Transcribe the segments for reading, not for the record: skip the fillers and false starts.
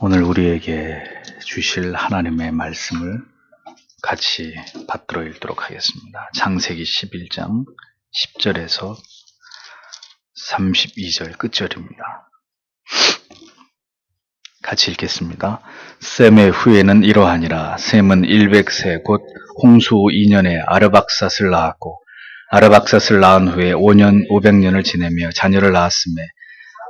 오늘 우리에게 주실 하나님의 말씀을 같이 받들어 읽도록 하겠습니다. 창세기 11장 10절에서 32절 끝절입니다. 같이 읽겠습니다. 셈의 후예는 이러하니라. 셈은 100세 곧 홍수 2년에 아르박삿을 낳았고, 아르박삿을 낳은 후에 500년을 지내며 자녀를 낳았으며,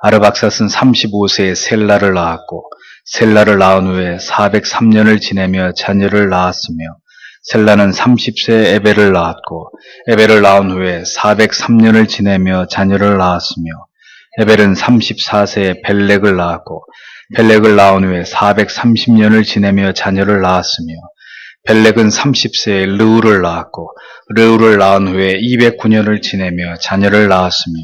아르박삿은 35세에 셀라를 낳았고, 셀라를 낳은 후에 403년을 지내며 자녀를 낳았으며, 셀라는 30세에 에벨을 낳았고, 에벨을 낳은 후에 403년을 지내며 자녀를 낳았으며, 에벨은 34세에 벨렉을 낳았고, 벨렉을 낳은 후에 430년을 지내며 자녀를 낳았으며, 벨렉은 30세에 르우를 낳았고, 르우를 낳은 후에 209년을 지내며 자녀를 낳았으며,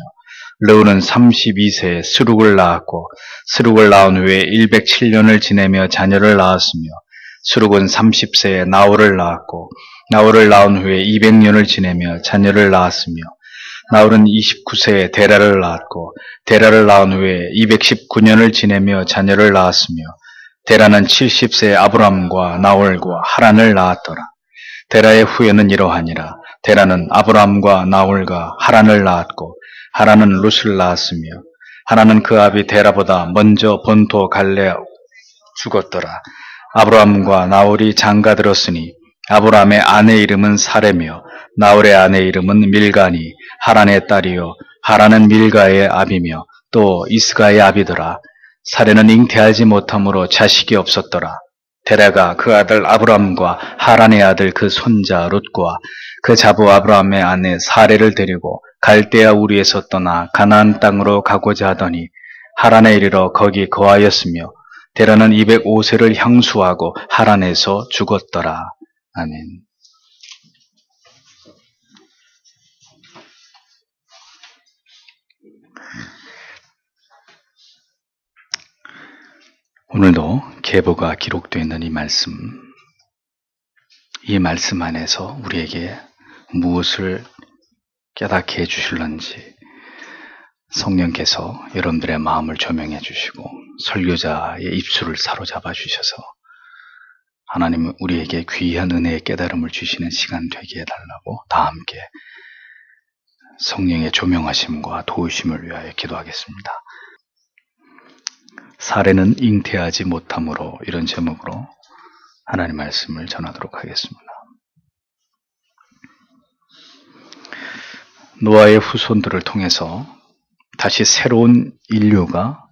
르우는 32세에 스룩을 낳았고, 스룩을 낳은 후에 107년을 지내며 자녀를 낳았으며, 스룩은 30세에 나홀을 낳았고, 나홀을 낳은 후에 200년을 지내며 자녀를 낳았으며, 나홀은 29세에 데라를 낳았고, 데라를 낳은 후에 219년을 지내며 자녀를 낳았으며, 데라는 70세에 아브람과 나홀과 하란을 낳았더라. 데라의 후예는 이러하니라. 데라는 아브람과 나홀과 하란을 낳았고, 하란은 룻을 낳았으며, 하란은 그 아비 데라보다 먼저 본토 갈레 죽었더라. 아브람과 나홀이 장가들었으니 아브람의 아내 이름은 사레며, 나홀의 아내 이름은 밀가니, 하란의 딸이요 하란은 밀가의 아비며 또 이스가의 아비더라. 사레는 잉태하지 못함으로 자식이 없었더라. 데라가 그 아들 아브람과 하란의 아들 그 손자 룻과 그 자부 아브람의 아내 사레를 데리고 갈대아 우리에서 떠나 가나안 땅으로 가고자 하더니 하란에 이르러 거기 거하였으며, 데라는 205세를 향수하고 하란에서 죽었더라. 아멘. 오늘도 계보가 기록되어 있는 이 말씀 안에서 우리에게 무엇을 깨닫게 해주실런지 성령께서 여러분들의 마음을 조명해 주시고 설교자의 입술을 사로잡아 주셔서 하나님은 우리에게 귀한 은혜의 깨달음을 주시는 시간 되게 해달라고 다 함께 성령의 조명하심과 도우심을 위하여 기도하겠습니다. 사례는 잉태하지 못함으로, 이런 제목으로 하나님 말씀을 전하도록 하겠습니다. 노아의 후손들을 통해서 다시 새로운 인류가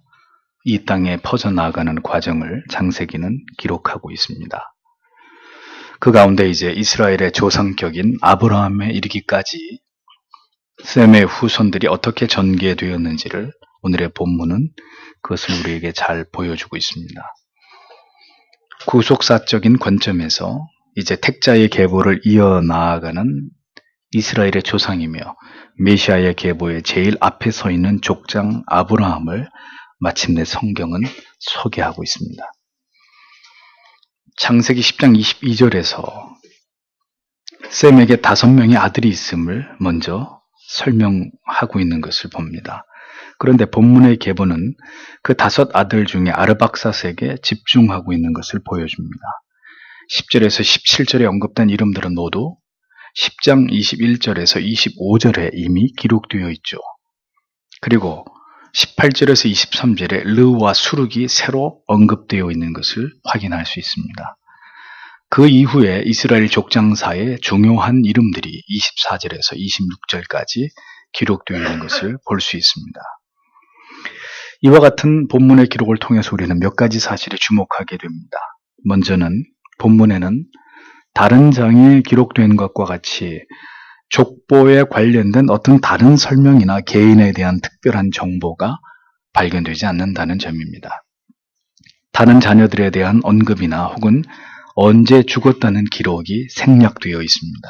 이 땅에 퍼져나가는 과정을 창세기는 기록하고 있습니다. 그 가운데 이제 이스라엘의 조상격인 아브라함에 이르기까지 셈의 후손들이 어떻게 전개되었는지를 오늘의 본문은 그것을 우리에게 잘 보여주고 있습니다. 구속사적인 관점에서 이제 택자의 계보를 이어나아가는 이스라엘의 조상이며 메시아의 계보의 제일 앞에 서 있는 족장 아브라함을 마침내 성경은 소개하고 있습니다. 창세기 10장 22절에서 셈에게 5명의 아들이 있음을 먼저 설명하고 있는 것을 봅니다. 그런데 본문의 계보는 그 5 아들 중에 아르박삿에게 집중하고 있는 것을 보여줍니다. 10절에서 17절에 언급된 이름들은 모두 10장 21절에서 25절에 이미 기록되어 있죠. 그리고 18절에서 23절에 르와 수룩이 새로 언급되어 있는 것을 확인할 수 있습니다. 그 이후에 이스라엘 족장사의 중요한 이름들이 24절에서 26절까지 기록되어 있는 것을 볼 수 있습니다. 이와 같은 본문의 기록을 통해서 우리는 몇 가지 사실에 주목하게 됩니다. 먼저는 본문에는 다른 장에 기록된 것과 같이 족보에 관련된 어떤 다른 설명이나 개인에 대한 특별한 정보가 발견되지 않는다는 점입니다. 다른 자녀들에 대한 언급이나 혹은 언제 죽었다는 기록이 생략되어 있습니다.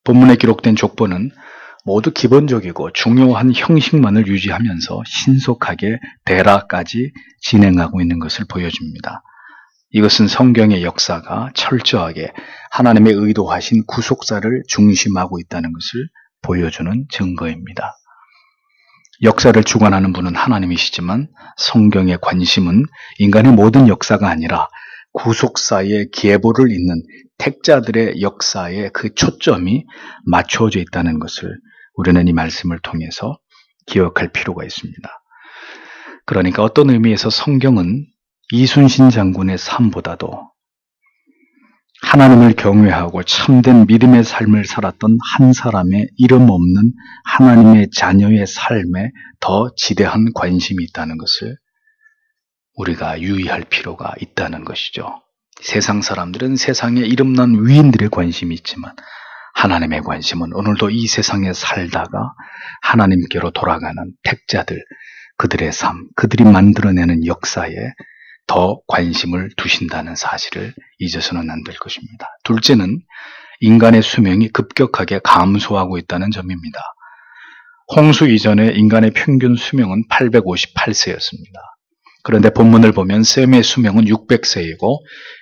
본문에 기록된 족보는 모두 기본적이고 중요한 형식만을 유지하면서 신속하게 대라까지 진행하고 있는 것을 보여줍니다. 이것은 성경의 역사가 철저하게 하나님의 의도하신 구속사를 중심하고 있다는 것을 보여주는 증거입니다. 역사를 주관하는 분은 하나님이시지만 성경의 관심은 인간의 모든 역사가 아니라 구속사의 계보를 잇는 택자들의 역사에 그 초점이 맞춰져 있다는 것을 우리는 이 말씀을 통해서 기억할 필요가 있습니다. 그러니까 어떤 의미에서 성경은 이순신 장군의 삶보다도 하나님을 경외하고 참된 믿음의 삶을 살았던 한 사람의 이름 없는 하나님의 자녀의 삶에 더 지대한 관심이 있다는 것을 우리가 유의할 필요가 있다는 것이죠. 세상 사람들은 세상에 이름난 위인들의 관심이 있지만 하나님의 관심은 오늘도 이 세상에 살다가 하나님께로 돌아가는 택자들, 그들의 삶, 그들이 만들어내는 역사에 더 관심을 두신다는 사실을 잊어서는 안 될 것입니다. 둘째는 인간의 수명이 급격하게 감소하고 있다는 점입니다. 홍수 이전에 인간의 평균 수명은 858세였습니다. 그런데 본문을 보면 셈의 수명은 600세이고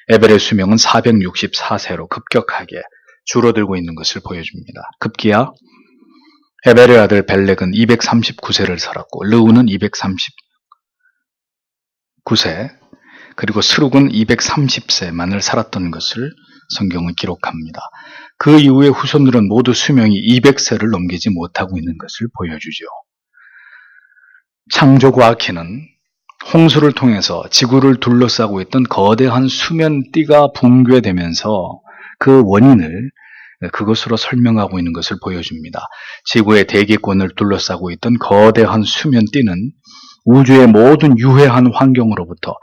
에벨의 수명은 464세로 급격하게 줄어들고 있는 것을 보여줍니다. 급기야 에벨의 아들 벨렉은 239세를 살았고 르우는 239세 그리고 스룩은 230세만을 살았던 것을 성경은 기록합니다. 그 이후의 후손들은 모두 수명이 200세를 넘기지 못하고 있는 것을 보여주죠. 창조과학회는 홍수를 통해서 지구를 둘러싸고 있던 거대한 수면띠가 붕괴되면서 그 원인을 그것으로 설명하고 있는 것을 보여줍니다. 지구의 대기권을 둘러싸고 있던 거대한 수면띠는 우주의 모든 유해한 환경으로부터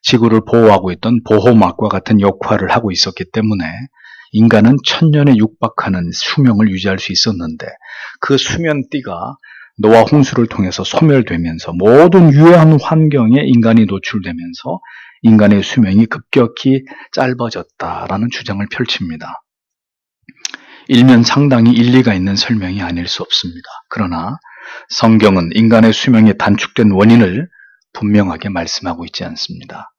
지구를 보호하고 있던 보호막과 같은 역할을 하고 있었기 때문에 인간은 천년에 육박하는 수명을 유지할 수 있었는데 그 수면띠가 노아 홍수를 통해서 소멸되면서 모든 유해한 환경에 인간이 노출되면서 인간의 수명이 급격히 짧아졌다라는 주장을 펼칩니다. 일면 상당히 일리가 있는 설명이 아닐 수 없습니다. 그러나 성경은 인간의 수명이 단축된 원인을 분명하게 말씀하고 있지 않습니다.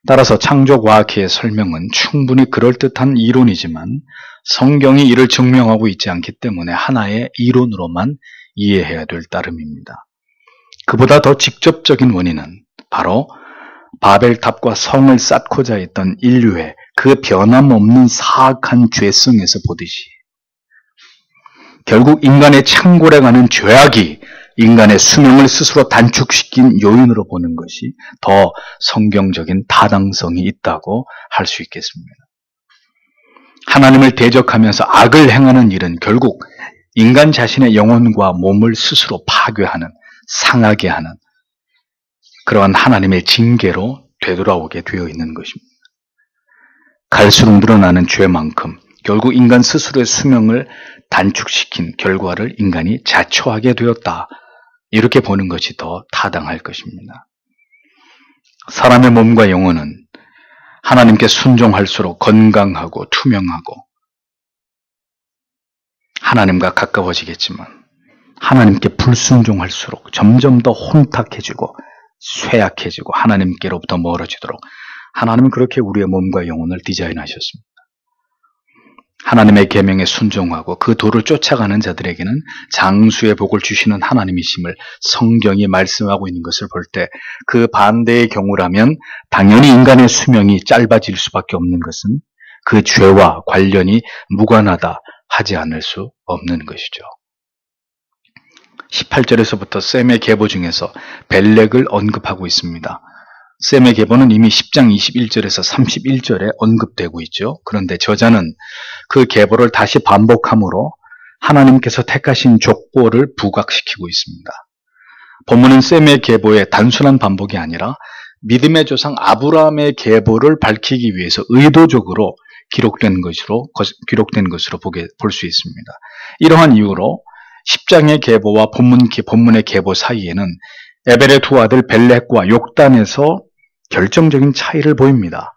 따라서 창조과학회의 설명은 충분히 그럴듯한 이론이지만 성경이 이를 증명하고 있지 않기 때문에 하나의 이론으로만 이해해야 될 따름입니다. 그보다 더 직접적인 원인은 바로 바벨탑과 성을 쌓고자 했던 인류의 그 변함없는 사악한 죄성에서 보듯이 결국 인간의 창골에 가는 죄악이 인간의 수명을 스스로 단축시킨 요인으로 보는 것이 더 성경적인 타당성이 있다고 할 수 있겠습니다. 하나님을 대적하면서 악을 행하는 일은 결국 인간 자신의 영혼과 몸을 스스로 파괴하는, 상하게 하는 그러한 하나님의 징계로 되돌아오게 되어 있는 것입니다. 갈수록 늘어나는 죄만큼 결국 인간 스스로의 수명을 단축시킨 결과를 인간이 자초하게 되었다. 이렇게 보는 것이 더 타당할 것입니다. 사람의 몸과 영혼은 하나님께 순종할수록 건강하고 투명하고 하나님과 가까워지겠지만 하나님께 불순종할수록 점점 더 혼탁해지고 쇠약해지고 하나님께로부터 멀어지도록 하나님은 그렇게 우리의 몸과 영혼을 디자인하셨습니다. 하나님의 계명에 순종하고 그 도를 쫓아가는 자들에게는 장수의 복을 주시는 하나님이심을 성경이 말씀하고 있는 것을 볼 때 그 반대의 경우라면 당연히 인간의 수명이 짧아질 수밖에 없는 것은 그 죄와 관련이 무관하다 하지 않을 수 없는 것이죠. 18절에서부터 셈의 계보 중에서 벨렉을 언급하고 있습니다. 셈의 계보는 이미 10장 21절에서 31절에 언급되고 있죠. 그런데 저자는 그 계보를 다시 반복함으로 하나님께서 택하신 족보를 부각시키고 있습니다. 본문은 셈의 계보의 단순한 반복이 아니라 믿음의 조상 아브라함의 계보를 밝히기 위해서 의도적으로 기록된 것으로 볼 수 있습니다. 이러한 이유로 10장의 계보와 본문의 계보 사이에는 에벨의 두 아들 벨렉과 욕단에서 결정적인 차이를 보입니다.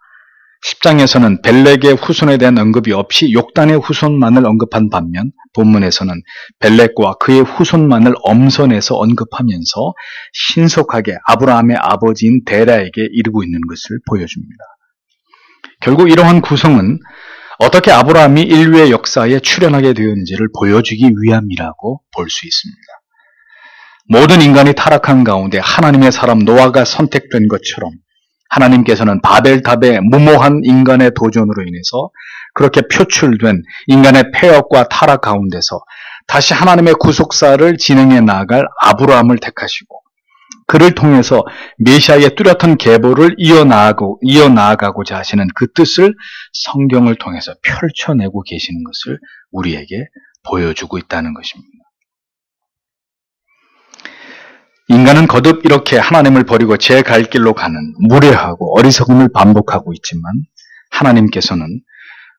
10장에서는 벨렉의 후손에 대한 언급이 없이 욕단의 후손만을 언급한 반면 본문에서는 벨렉과 그의 후손만을 엄선해서 언급하면서 신속하게 아브라함의 아버지인 데라에게 이르고 있는 것을 보여줍니다. 결국 이러한 구성은 어떻게 아브라함이 인류의 역사에 출현하게 되었는지를 보여주기 위함이라고 볼 수 있습니다. 모든 인간이 타락한 가운데 하나님의 사람 노아가 선택된 것처럼 하나님께서는 바벨탑의 무모한 인간의 도전으로 인해서 그렇게 표출된 인간의 폐역과 타락 가운데서 다시 하나님의 구속사를 진행해 나아갈 아브라함을 택하시고 그를 통해서 메시아의 뚜렷한 계보를 이어나가고자 하시는 그 뜻을 성경을 통해서 펼쳐내고 계시는 것을 우리에게 보여주고 있다는 것입니다. 인간은 거듭 이렇게 하나님을 버리고 제 갈 길로 가는 무례하고 어리석음을 반복하고 있지만 하나님께서는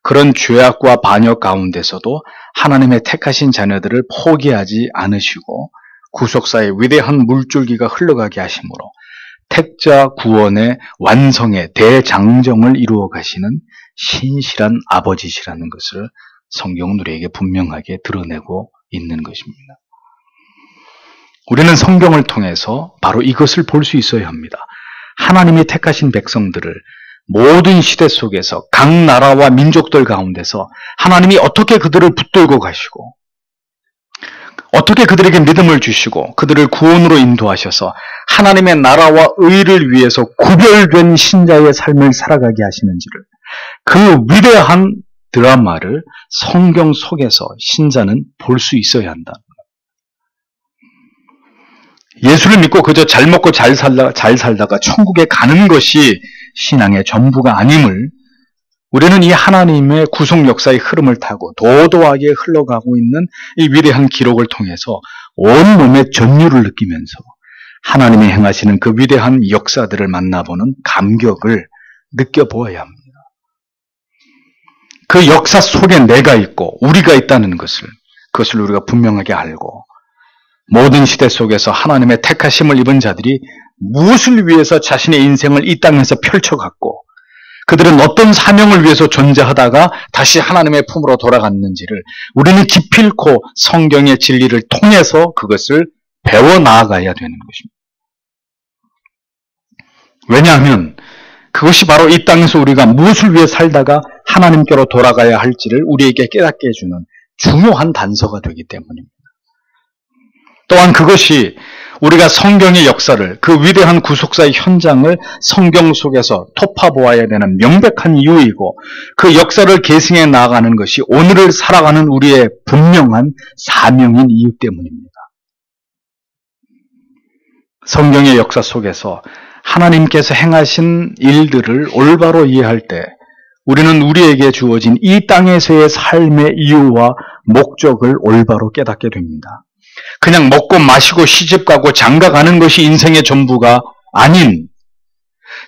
그런 죄악과 반역 가운데서도 하나님의 택하신 자녀들을 포기하지 않으시고 구속사의 위대한 물줄기가 흘러가게 하심으로 택자 구원의 완성의 대장정을 이루어 가시는 신실한 아버지시라는 것을 성경은 우리에게 분명하게 드러내고 있는 것입니다. 우리는 성경을 통해서 바로 이것을 볼 수 있어야 합니다. 하나님이 택하신 백성들을 모든 시대 속에서 각 나라와 민족들 가운데서 하나님이 어떻게 그들을 붙들고 가시고 어떻게 그들에게 믿음을 주시고 그들을 구원으로 인도하셔서 하나님의 나라와 의를 위해서 구별된 신자의 삶을 살아가게 하시는지를 그 위대한 드라마를 성경 속에서 신자는 볼 수 있어야 한다. 예수를 믿고 그저 잘 먹고 잘 살다가 천국에 가는 것이 신앙의 전부가 아님을 우리는 이 하나님의 구속 역사의 흐름을 타고 도도하게 흘러가고 있는 이 위대한 기록을 통해서 온몸의 전율을 느끼면서 하나님이 행하시는 그 위대한 역사들을 만나보는 감격을 느껴보아야 합니다. 그 역사 속에 내가 있고 우리가 있다는 그것을 우리가 분명하게 알고 모든 시대 속에서 하나님의 택하심을 입은 자들이 무엇을 위해서 자신의 인생을 이 땅에서 펼쳐갔고 그들은 어떤 사명을 위해서 존재하다가 다시 하나님의 품으로 돌아갔는지를 우리는 기필코 성경의 진리를 통해서 그것을 배워 나아가야 되는 것입니다. 왜냐하면 그것이 바로 이 땅에서 우리가 무엇을 위해 살다가 하나님께로 돌아가야 할지를 우리에게 깨닫게 해주는 중요한 단서가 되기 때문입니다. 또한 그것이 우리가 성경의 역사를 그 위대한 구속사의 현장을 성경 속에서 토파보아야 되는 명백한 이유이고 그 역사를 계승해 나아가는 것이 오늘을 살아가는 우리의 분명한 사명인 이유 때문입니다. 성경의 역사 속에서 하나님께서 행하신 일들을 올바로 이해할 때 우리는 우리에게 주어진 이 땅에서의 삶의 이유와 목적을 올바로 깨닫게 됩니다. 그냥 먹고 마시고 시집가고 장가가는 것이 인생의 전부가 아닌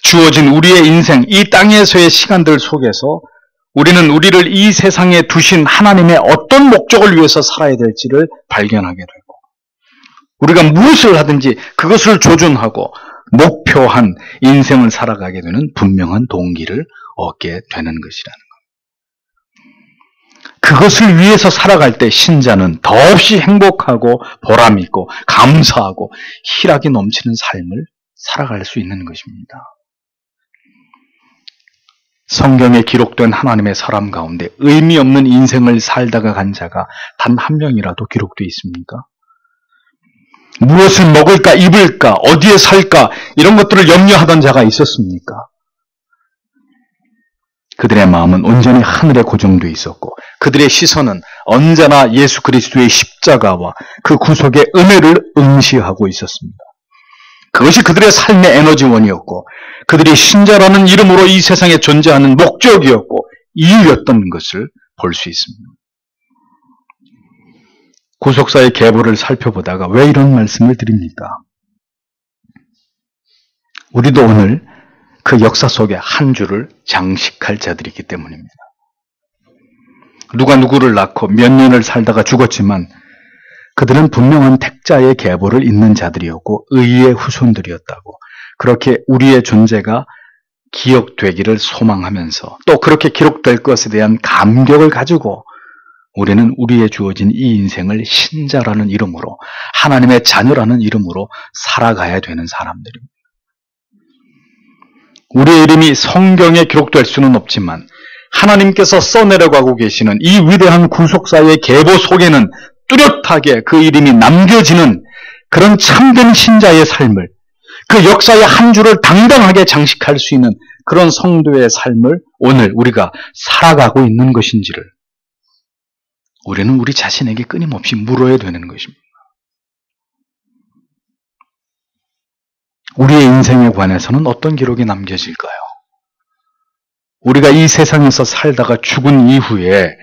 주어진 우리의 인생, 이 땅에서의 시간들 속에서 우리는 우리를 이 세상에 두신 하나님의 어떤 목적을 위해서 살아야 될지를 발견하게 되고 우리가 무엇을 하든지 그것을 조준하고 목표한 인생을 살아가게 되는 분명한 동기를 얻게 되는 것이라는 것. 그것을 위해서 살아갈 때 신자는 더없이 행복하고 보람있고 감사하고 희락이 넘치는 삶을 살아갈 수 있는 것입니다. 성경에 기록된 하나님의 사람 가운데 의미 없는 인생을 살다가 간 자가 단 한 명이라도 기록되어 있습니까? 무엇을 먹을까, 입을까, 어디에 살까 이런 것들을 염려하던 자가 있었습니까? 그들의 마음은 온전히 하늘에 고정되어 있었고 그들의 시선은 언제나 예수 그리스도의 십자가와 그 구속의 은혜를 응시하고 있었습니다. 그것이 그들의 삶의 에너지원이었고 그들이 신자라는 이름으로 이 세상에 존재하는 목적이었고 이유였던 것을 볼 수 있습니다. 구속사의 계보를 살펴보다가 왜 이런 말씀을 드립니까? 우리도 오늘 그 역사 속에 한 줄을 장식할 자들이기 때문입니다. 누가 누구를 낳고 몇 년을 살다가 죽었지만 그들은 분명한 택자의 계보를 잇는 자들이었고 의의 후손들이었다고 그렇게 우리의 존재가 기억되기를 소망하면서 또 그렇게 기록될 것에 대한 감격을 가지고 우리는 우리의 주어진 이 인생을 신자라는 이름으로 하나님의 자녀라는 이름으로 살아가야 되는 사람들입니다. 우리의 이름이 성경에 기록될 수는 없지만 하나님께서 써내려가고 계시는 이 위대한 구속사의 계보 속에는 뚜렷하게 그 이름이 남겨지는 그런 참된 신자의 삶을, 그 역사의 한 줄을 당당하게 장식할 수 있는 그런 성도의 삶을 오늘 우리가 살아가고 있는 것인지를 우리는 우리 자신에게 끊임없이 물어야 되는 것입니다. 우리의 인생에 관해서는 어떤 기록이 남겨질까요? 우리가 이 세상에서 살다가 죽은 이후에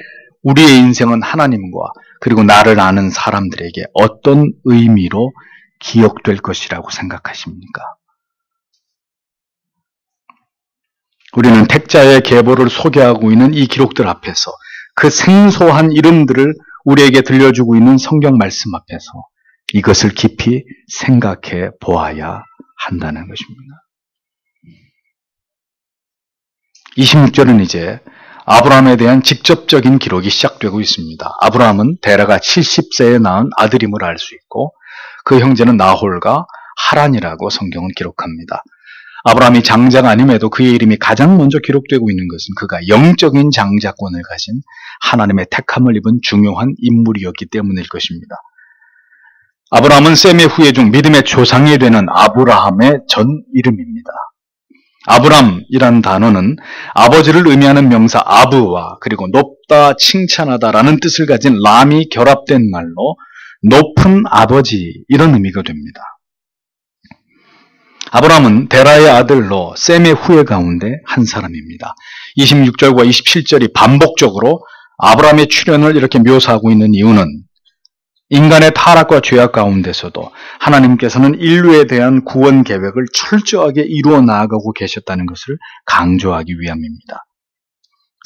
우리의 인생은 하나님과 그리고 나를 아는 사람들에게 어떤 의미로 기억될 것이라고 생각하십니까? 우리는 택자의 계보를 소개하고 있는 이 기록들 앞에서 그 생소한 이름들을 우리에게 들려주고 있는 성경 말씀 앞에서 이것을 깊이 생각해 보아야 한다는 것입니다. 26절은 이제 아브라함에 대한 직접적인 기록이 시작되고 있습니다. 아브라함은 데라가 70세에 낳은 아들임을 알 수 있고 그 형제는 나홀과 하란이라고 성경은 기록합니다. 아브라함이 장자가 아님에도 그의 이름이 가장 먼저 기록되고 있는 것은 그가 영적인 장자권을 가진 하나님의 택함을 입은 중요한 인물이었기 때문일 것입니다. 아브라함은 셈의 후예 중 믿음의 조상이 되는 아브라함의 전 이름입니다. 아브람이란 단어는 아버지를 의미하는 명사 아브와 그리고 높다, 칭찬하다라는 뜻을 가진 람이 결합된 말로 높은 아버지 이런 의미가 됩니다. 아브람은 데라의 아들로 셈의 후예 가운데 한 사람입니다. 26절과 27절이 반복적으로 아브람의 출현을 이렇게 묘사하고 있는 이유는 인간의 타락과 죄악 가운데서도 하나님께서는 인류에 대한 구원 계획을 철저하게 이루어 나아가고 계셨다는 것을 강조하기 위함입니다.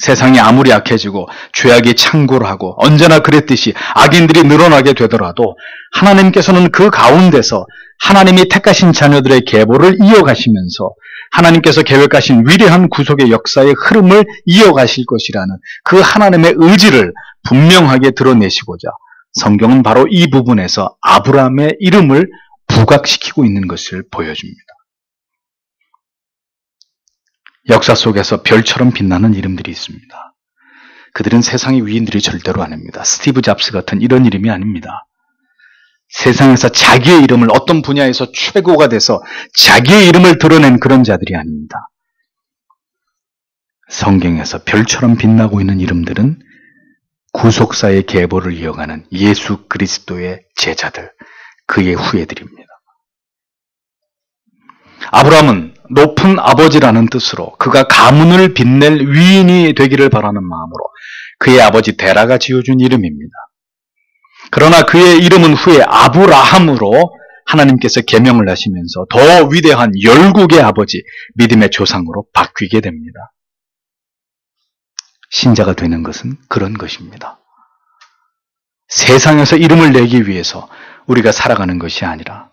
세상이 아무리 약해지고 죄악이 창궐하고 언제나 그랬듯이 악인들이 늘어나게 되더라도 하나님께서는 그 가운데서 하나님이 택하신 자녀들의 계보를 이어가시면서 하나님께서 계획하신 위대한 구속의 역사의 흐름을 이어가실 것이라는 그 하나님의 의지를 분명하게 드러내시고자 성경은 바로 이 부분에서 아브라함의 이름을 부각시키고 있는 것을 보여줍니다. 역사 속에서 별처럼 빛나는 이름들이 있습니다. 그들은 세상의 위인들이 절대로 아닙니다. 스티브 잡스 같은 이런 이름이 아닙니다. 세상에서 자기의 이름을 어떤 분야에서 최고가 돼서 자기의 이름을 드러낸 그런 자들이 아닙니다. 성경에서 별처럼 빛나고 있는 이름들은 구속사의 계보를 이어가는 예수 그리스도의 제자들, 그의 후예들입니다. 아브라함은 높은 아버지라는 뜻으로 그가 가문을 빛낼 위인이 되기를 바라는 마음으로 그의 아버지 데라가 지어준 이름입니다. 그러나 그의 이름은 후에 아브라함으로 하나님께서 계명을 하시면서 더 위대한 열국의 아버지, 믿음의 조상으로 바뀌게 됩니다. 신자가 되는 것은 그런 것입니다. 세상에서 이름을 내기 위해서 우리가 살아가는 것이 아니라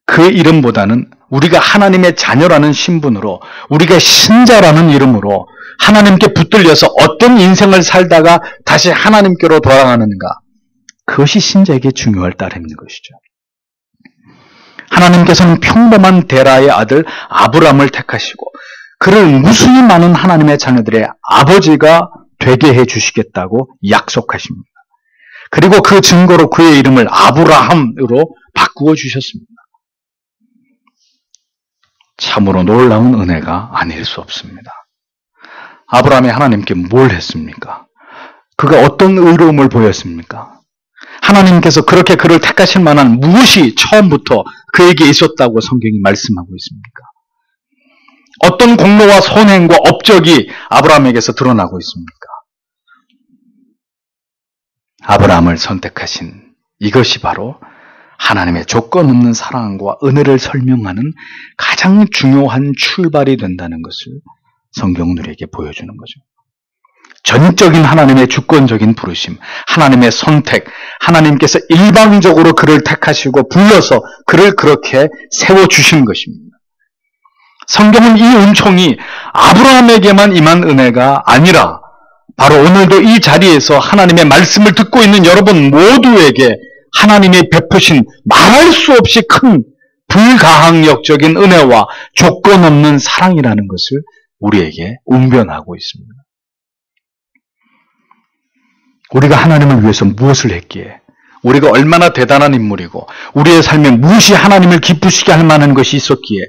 그 이름보다는 우리가 하나님의 자녀라는 신분으로 우리가 신자라는 이름으로 하나님께 붙들려서 어떤 인생을 살다가 다시 하나님께로 돌아가는가, 그것이 신자에게 중요할 따름인 것이죠. 하나님께서는 평범한 데라의 아들 아브람을 택하시고 그를 무수히 많은 하나님의 자녀들의 아버지가 되게 해주시겠다고 약속하십니다. 그리고 그 증거로 그의 이름을 아브라함으로 바꾸어 주셨습니다. 참으로 놀라운 은혜가 아닐 수 없습니다. 아브라함이 하나님께 뭘 했습니까? 그가 어떤 의로움을 보였습니까? 하나님께서 그렇게 그를 택하실 만한 무엇이 처음부터 그에게 있었다고 성경이 말씀하고 있습니까? 어떤 공로와 선행과 업적이 아브라함에게서 드러나고 있습니까? 아브라함을 선택하신 이것이 바로 하나님의 조건 없는 사랑과 은혜를 설명하는 가장 중요한 출발이 된다는 것을 성경은 우리에게 보여주는 거죠. 전적인 하나님의 주권적인 부르심, 하나님의 선택, 하나님께서 일방적으로 그를 택하시고 불러서 그를 그렇게 세워주신 것입니다. 성경은 이 은총이 아브라함에게만 임한 은혜가 아니라 바로 오늘도 이 자리에서 하나님의 말씀을 듣고 있는 여러분 모두에게 하나님이 베푸신 말할 수 없이 큰 불가항력적인 은혜와 조건 없는 사랑이라는 것을 우리에게 웅변하고 있습니다. 우리가 하나님을 위해서 무엇을 했기에 우리가 얼마나 대단한 인물이고 우리의 삶에 무엇이 하나님을 기쁘시게 할 만한 것이 있었기에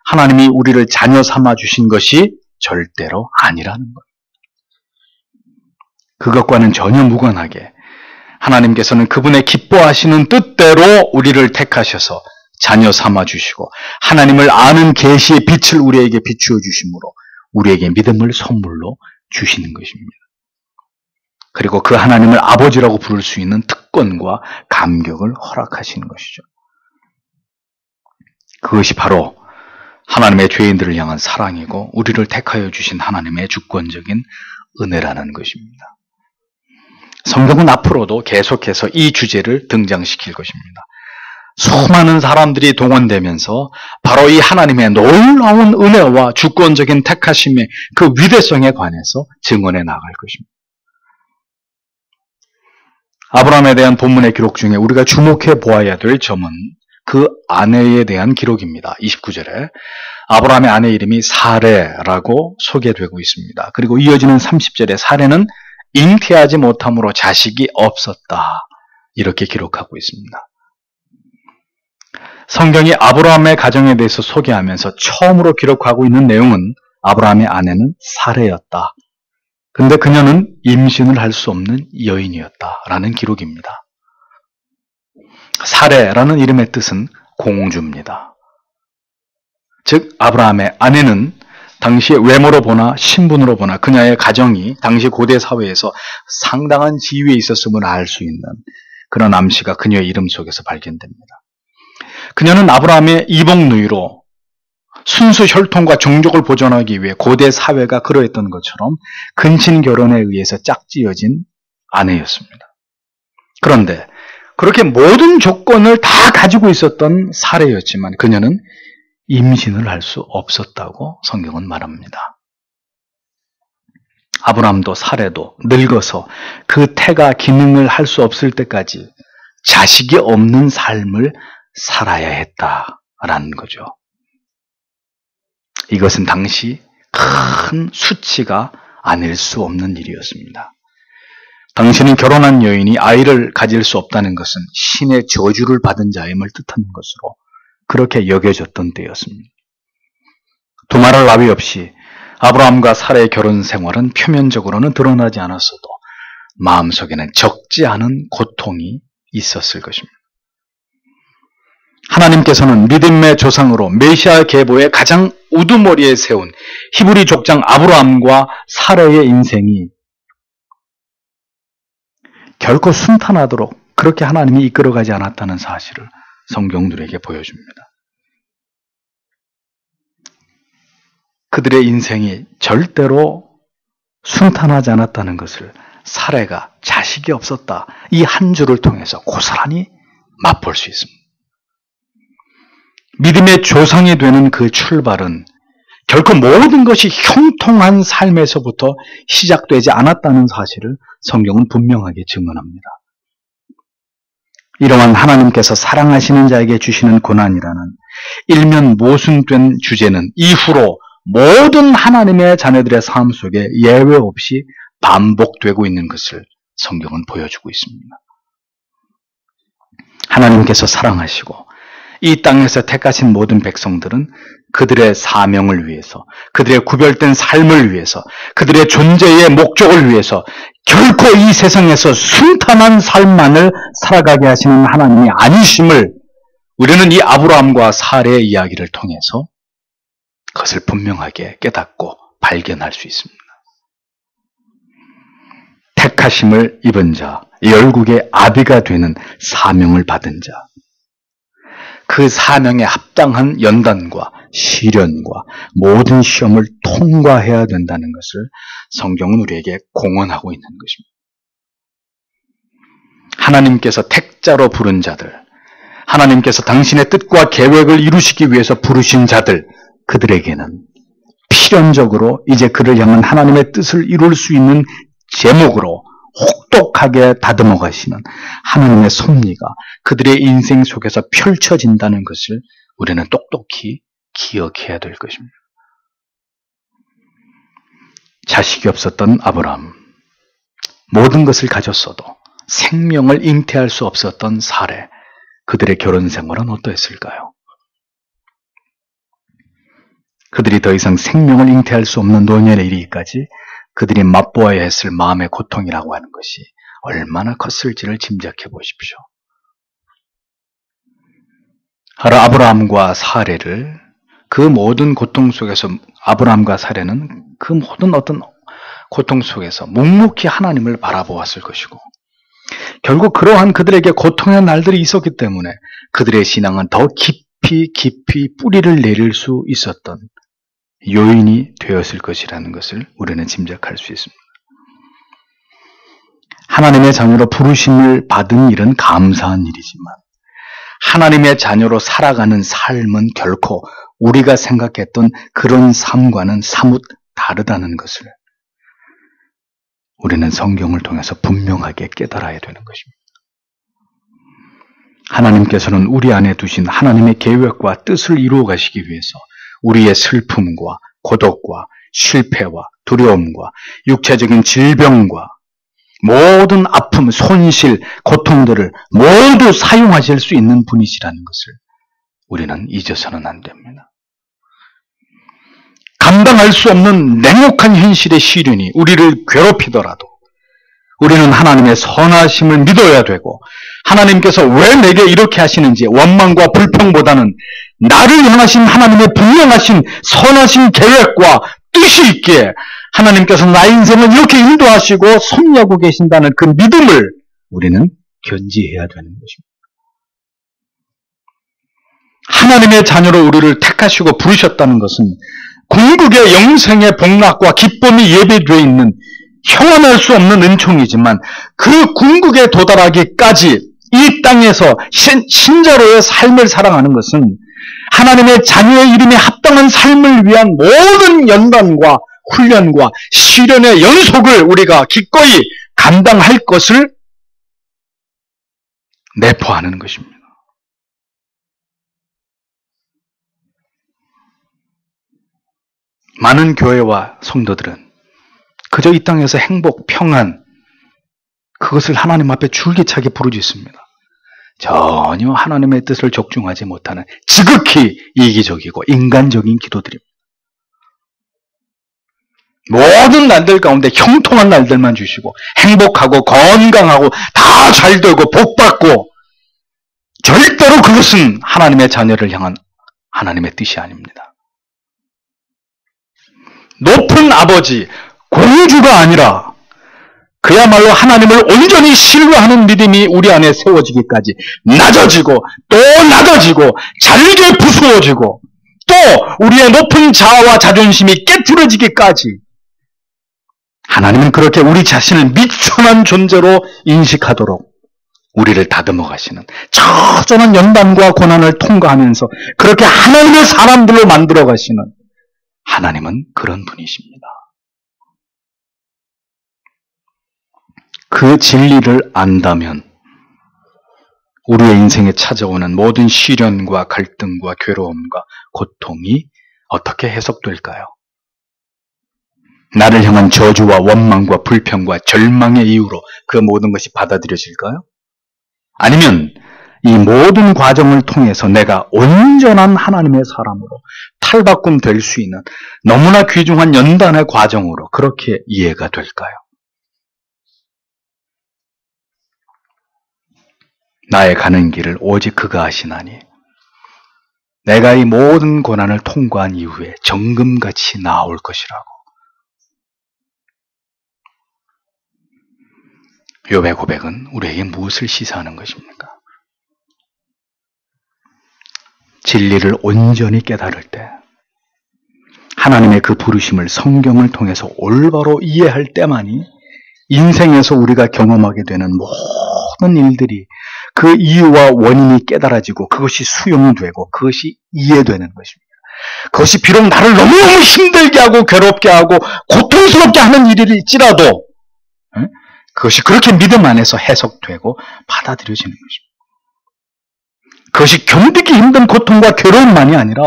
하나님이 우리를 자녀 삼아 주신 것이 절대로 아니라는 거예요. 그것과는 전혀 무관하게 하나님께서는 그분의 기뻐하시는 뜻대로 우리를 택하셔서 자녀 삼아 주시고 하나님을 아는 계시의 빛을 우리에게 비추어 주심으로 우리에게 믿음을 선물로 주시는 것입니다. 그리고 그 하나님을 아버지라고 부를 수 있는 특권과 감격을 허락하시는 것이죠. 그것이 바로 하나님의 죄인들을 향한 사랑이고 우리를 택하여 주신 하나님의 주권적인 은혜라는 것입니다. 성경은 앞으로도 계속해서 이 주제를 등장시킬 것입니다. 수많은 사람들이 동원되면서 바로 이 하나님의 놀라운 은혜와 주권적인 택하심의 그 위대성에 관해서 증언해 나갈 것입니다. 아브라함에 대한 본문의 기록 중에 우리가 주목해 보아야 될 점은 그 아내에 대한 기록입니다. 29절에 아브라함의 아내 이름이 사레라고 소개되고 있습니다. 그리고 이어지는 30절에 사레는 잉태하지 못함으로 자식이 없었다. 이렇게 기록하고 있습니다. 성경이 아브라함의 가정에 대해서 소개하면서 처음으로 기록하고 있는 내용은 아브라함의 아내는 사레였다. 근데 그녀는 임신을 할 수 없는 여인이었다라는 기록입니다. 사레라는 이름의 뜻은 공주입니다. 즉 아브라함의 아내는 당시에 외모로 보나 신분으로 보나 그녀의 가정이 당시 고대 사회에서 상당한 지위에 있었음을 알 수 있는 그런 암시가 그녀의 이름 속에서 발견됩니다. 그녀는 아브라함의 이복 누이로 순수 혈통과 종족을 보존하기 위해 고대 사회가 그러했던 것처럼 근친 결혼에 의해서 짝지어진 아내였습니다. 그런데 그렇게 모든 조건을 다 가지고 있었던 사례였지만 그녀는 임신을 할 수 없었다고 성경은 말합니다. 아브라함도 사레도 늙어서 그 태가 기능을 할 수 없을 때까지 자식이 없는 삶을 살아야 했다라는 거죠. 이것은 당시 큰 수치가 아닐 수 없는 일이었습니다. 당신은 결혼한 여인이 아이를 가질 수 없다는 것은 신의 저주를 받은 자임을 뜻하는 것으로 그렇게 여겨졌던 때였습니다. 두말할 나위 없이 아브라함과 사라의 결혼 생활은 표면적으로는 드러나지 않았어도 마음속에는 적지 않은 고통이 있었을 것입니다. 하나님께서는 믿음의 조상으로 메시아 계보의 가장 우두머리에 세운 히브리 족장 아브라함과 사라의 인생이 결코 순탄하도록 그렇게 하나님이 이끌어가지 않았다는 사실을 성경들에게 보여줍니다. 그들의 인생이 절대로 순탄하지 않았다는 것을 사라가 자식이 없었다. 이 한 줄을 통해서 고스란히 맛볼 수 있습니다. 믿음의 조상이 되는 그 출발은 결코 모든 것이 형통한 삶에서부터 시작되지 않았다는 사실을 성경은 분명하게 증언합니다. 이러한 하나님께서 사랑하시는 자에게 주시는 고난이라는 일면 모순된 주제는 이후로 모든 하나님의 자녀들의 삶 속에 예외 없이 반복되고 있는 것을 성경은 보여주고 있습니다. 하나님께서 사랑하시고 이 땅에서 택하신 모든 백성들은 그들의 사명을 위해서, 그들의 구별된 삶을 위해서, 그들의 존재의 목적을 위해서 결코 이 세상에서 순탄한 삶만을 살아가게 하시는 하나님이 아니심을 우리는 이 아브라함과 사레의 이야기를 통해서 그것을 분명하게 깨닫고 발견할 수 있습니다. 택하심을 입은 자, 열국의 아비가 되는 사명을 받은 자, 그 사명에 합당한 연단과 시련과 모든 시험을 통과해야 된다는 것을 성경은 우리에게 공언하고 있는 것입니다. 하나님께서 택자로 부른 자들, 하나님께서 당신의 뜻과 계획을 이루시기 위해서 부르신 자들, 그들에게는 필연적으로 이제 그를 향한 하나님의 뜻을 이룰 수 있는 제목으로 혹독하게 다듬어 가시는 하나님의 섭리가 그들의 인생 속에서 펼쳐진다는 것을 우리는 똑똑히 기억해야 될 것입니다. 자식이 없었던 아브라함, 모든 것을 가졌어도 생명을 잉태할 수 없었던 사례, 그들의 결혼 생활은 어떠했을까요? 그들이 더 이상 생명을 잉태할 수 없는 노년에 이르기까지 그들이 맛보아야 했을 마음의 고통이라고 하는 것이 얼마나 컸을지를 짐작해 보십시오. 아브라함과 사례를, 그 모든 고통 속에서 아브라함과 사례는 그 모든 어떤 고통 속에서 묵묵히 하나님을 바라보았을 것이고, 결국 그러한 그들에게 고통의 날들이 있었기 때문에 그들의 신앙은 더 깊이 뿌리를 내릴 수 있었던 요인이 되었을 것이라는 것을 우리는 짐작할 수 있습니다. 하나님의 자녀로 부르심을 받은 일은 감사한 일이지만 하나님의 자녀로 살아가는 삶은 결코 우리가 생각했던 그런 삶과는 사뭇 다르다는 것을 우리는 성경을 통해서 분명하게 깨달아야 되는 것입니다. 하나님께서는 우리 안에 두신 하나님의 계획과 뜻을 이루어 가시기 위해서 우리의 슬픔과 고독과 실패와 두려움과 육체적인 질병과 모든 아픔, 손실, 고통들을 모두 사용하실 수 있는 분이시라는 것을 우리는 잊어서는 안 됩니다. 감당할 수 없는 냉혹한 현실의 시련이 우리를 괴롭히더라도 우리는 하나님의 선하심을 믿어야 되고, 하나님께서 왜 내게 이렇게 하시는지 원망과 불평보다는 나를 향하신 하나님의 분명하신 선하신 계획과 뜻이 있기에 하나님께서 나의 인생을 이렇게 인도하시고 섭리하고 계신다는 그 믿음을 우리는 견지해야 되는 것입니다. 하나님의 자녀로 우리를 택하시고 부르셨다는 것은 궁극의 영생의 복락과 기쁨이 예비되어 있는 형언할 수 없는 은총이지만, 그 궁극에 도달하기까지 이 땅에서 신자로의 삶을 살아가는 것은 하나님의 자녀의 이름에 합당한 삶을 위한 모든 연단과 훈련과 시련의 연속을 우리가 기꺼이 감당할 것을 내포하는 것입니다. 많은 교회와 성도들은 그저 이 땅에서 행복, 평안, 그것을 하나님 앞에 줄기차게 부르짖습니다. 전혀 하나님의 뜻을 적중하지 못하는 지극히 이기적이고 인간적인 기도들입니다. 모든 날들 가운데 형통한 날들만 주시고 행복하고 건강하고 다 잘되고 복받고, 절대로 그것은 하나님의 자녀를 향한 하나님의 뜻이 아닙니다. 높은 아버지, 공주가 아니라 그야말로 하나님을 온전히 신뢰하는 믿음이 우리 안에 세워지기까지 낮아지고 또 낮아지고 잘게 부수어지고 또 우리의 높은 자아와 자존심이 깨트려지기까지 하나님은 그렇게 우리 자신을 미천한 존재로 인식하도록 우리를 다듬어 가시는, 처절한 연단과 고난을 통과하면서 그렇게 하나님의 사람들로 만들어 가시는 하나님은 그런 분이십니다. 그 진리를 안다면 우리의 인생에 찾아오는 모든 시련과 갈등과 괴로움과 고통이 어떻게 해석될까요? 나를 향한 저주와 원망과 불평과 절망의 이유로 그 모든 것이 받아들여질까요? 아니면 이 모든 과정을 통해서 내가 온전한 하나님의 사람으로 탈바꿈 될 수 있는 너무나 귀중한 연단의 과정으로 그렇게 이해가 될까요? 나의 가는 길을 오직 그가 아시나니 내가 이 모든 고난을 통과한 이후에 정금같이 나아올 것이라고. 욥의 고백은 우리에게 무엇을 시사하는 것입니까? 진리를 온전히 깨달을 때, 하나님의 그 부르심을 성경을 통해서 올바로 이해할 때만이 인생에서 우리가 경험하게 되는 모든 일들이 그 이유와 원인이 깨달아지고 그것이 수용되고 그것이 이해되는 것입니다. 그것이 비록 나를 너무너무 힘들게 하고 괴롭게 하고 고통스럽게 하는 일일지라도 그것이 그렇게 믿음 안에서 해석되고 받아들여지는 것입니다. 그것이 견디기 힘든 고통과 괴로움만이 아니라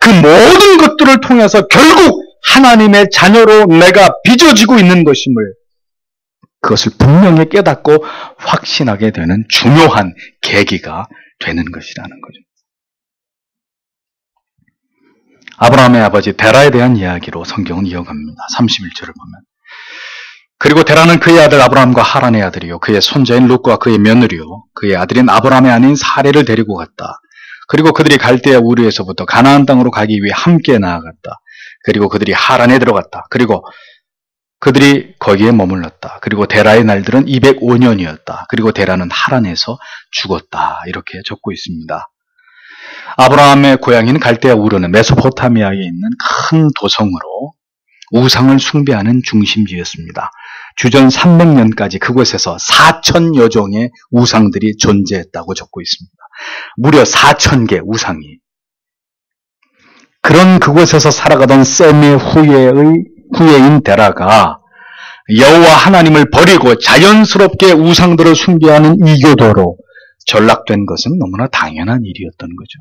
그 모든 것들을 통해서 결국 하나님의 자녀로 내가 빚어지고 있는 것임을 그것을 분명히 깨닫고 확신하게 되는 중요한 계기가 되는 것이라는 거죠. 아브라함의 아버지 데라에 대한 이야기로 성경은 이어갑니다. 31절을 보면 그리고 데라는 그의 아들 아브라함과 하란의 아들이요 그의 손자인 룻과 그의 며느리요 그의 아들인 아브라함의 아내인 사레를 데리고 갔다. 그리고 그들이 갈대아 우르에서부터 가나안 땅으로 가기 위해 함께 나아갔다. 그리고 그들이 하란에 들어갔다. 그리고 그들이 거기에 머물렀다. 그리고 데라의 날들은 205년이었다. 그리고 데라는 하란에서 죽었다. 이렇게 적고 있습니다. 아브라함의 고향인 갈대아 우르는 메소포타미아에 있는 큰 도성으로 우상을 숭배하는 중심지였습니다. 주전 300년까지 그곳에서 4,000여 종의 우상들이 존재했다고 적고 있습니다. 무려 4,000개 우상이. 그런 그곳에서 살아가던 셈의 후예인 데라가 여호와 하나님을 버리고 자연스럽게 우상들을 숭배하는 이교도로 전락된 것은 너무나 당연한 일이었던 거죠.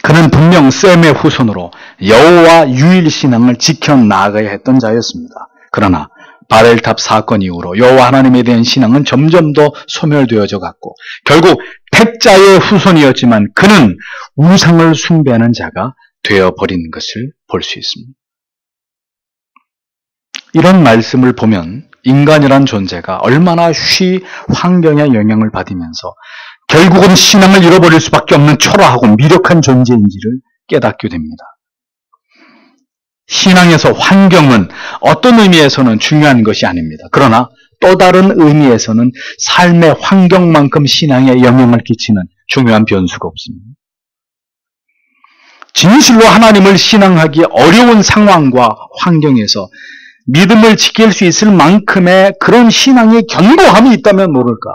그는 분명 셈의 후손으로 여호와 유일신앙을 지켜나가야 했던 자였습니다. 그러나 바벨탑 사건 이후로 여호와 하나님에 대한 신앙은 점점 더 소멸되어져 갔고 결국 택자의 후손이었지만 그는 우상을 숭배하는 자가 되어버린 것을 볼 수 있습니다. 이런 말씀을 보면 인간이란 존재가 얼마나 쉬 환경의 영향을 받으면서 결국은 신앙을 잃어버릴 수밖에 없는 초라하고 미력한 존재인지를 깨닫게 됩니다. 신앙에서 환경은 어떤 의미에서는 중요한 것이 아닙니다. 그러나 또 다른 의미에서는 삶의 환경만큼 신앙에 영향을 끼치는 중요한 변수가 없습니다. 진실로 하나님을 신앙하기 어려운 상황과 환경에서 믿음을 지킬 수 있을 만큼의 그런 신앙의 견고함이 있다면 모를까.